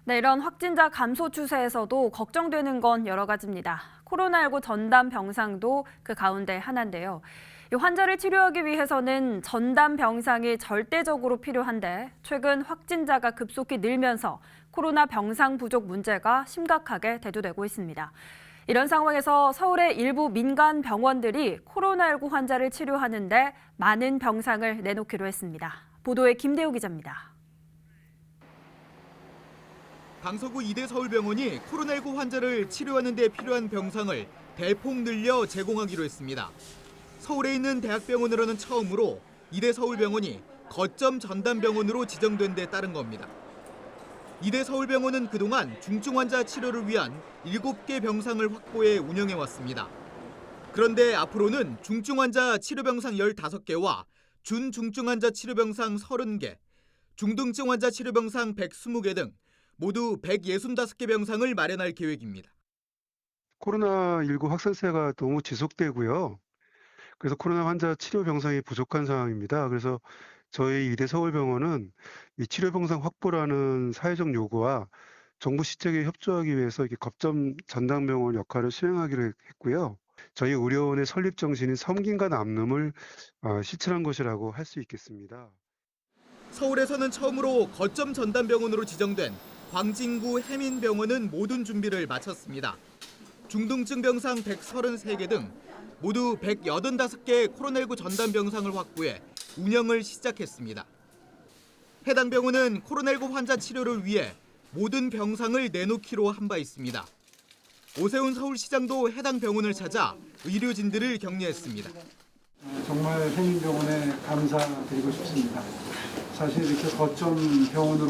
네, 이런 확진자 감소 추세에서도 걱정되는 건 여러 가지입니다. 코로나19 전담 병상도 그 가운데 하나인데요. 이 환자를 치료하기 위해서는 전담 병상이 절대적으로 필요한데 최근 확진자가 급속히 늘면서 코로나 병상 부족 문제가 심각하게 대두되고 있습니다. 이런 상황에서 서울의 일부 민간 병원들이 코로나19 환자를 치료하는데 많은 병상을 내놓기로 했습니다. 보도에 김대우 기자입니다. 강서구 이대서울병원이 코로나19 환자를 치료하는 데 필요한 병상을 대폭 늘려 제공하기로 했습니다. 서울에 있는 대학병원으로는 처음으로 이대서울병원이 거점 전담병원으로 지정된 데 따른 겁니다. 이대서울병원은 그동안 중증 환자 치료를 위한 7개 병상을 확보해 운영해왔습니다. 그런데 앞으로는 중증 환자 치료병상 15개와 준중증 환자 치료병상 30개, 중등증 환자 치료병상 120개 등 모두 165개 병상을 마련할 계획입니다. 코로나19 확산세가 너무 지속되고요. 그래서 코로나 환자 치료 병상이 부족한 상황입니다. 그래서 저희 이대서울병원은 이 치료 병상 확보라는 사회적 요구와 정부 시책에 협조하기 위해서 이렇게 거점 전담병원 역할을 수행하기로 했고요. 저희 의료원의 설립 정신인 섬김과 남눔을 실천한 것이라고 할 수 있겠습니다. 서울에서는 처음으로 거점 전담병원으로 지정된 광진구 해민병원은 모든 준비를 마쳤습니다. 중등증 병상 133개 등 모두 185개의 코로나19 전담 병상을 확보해 운영을 시작했습니다. 해당 병원은 코로나19 환자 치료를 위해 모든 병상을 내놓기로 한 바 있습니다. 오세훈 서울시장도 해당 병원을 찾아 의료진들을 격려했습니다. 정말 해민병원에 감사드리고 싶습니다. 사실 이렇게 거점 병원으로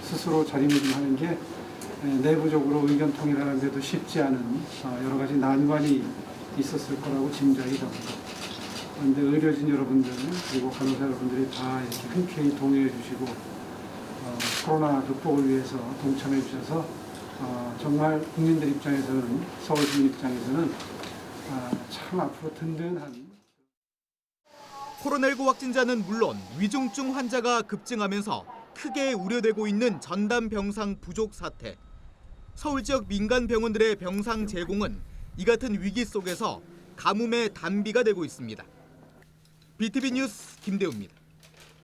스스로 자리매김하는 게 내부적으로 의견 통일하는 데도 쉽지 않은 여러 가지 난관이 있었을 거라고 짐작이 됩니다. 그런데 의료진 여러분들 그리고 간호사 여러분들이 다 이렇게 흔쾌히 동의해 주시고 코로나 극복을 위해서 동참해 주셔서 정말 국민들 입장에서는 서울 시민 입장에서는 참 앞으로 든든한 코로나19 확진자는 물론 위중증 환자가 급증하면서 크게 우려되고 있는 전담 병상 부족 사태. 서울 지역 민간 병원들의 병상 제공은 이 같은 위기 속에서 가뭄의 단비가 되고 있습니다. BTV 뉴스 김대우입니다.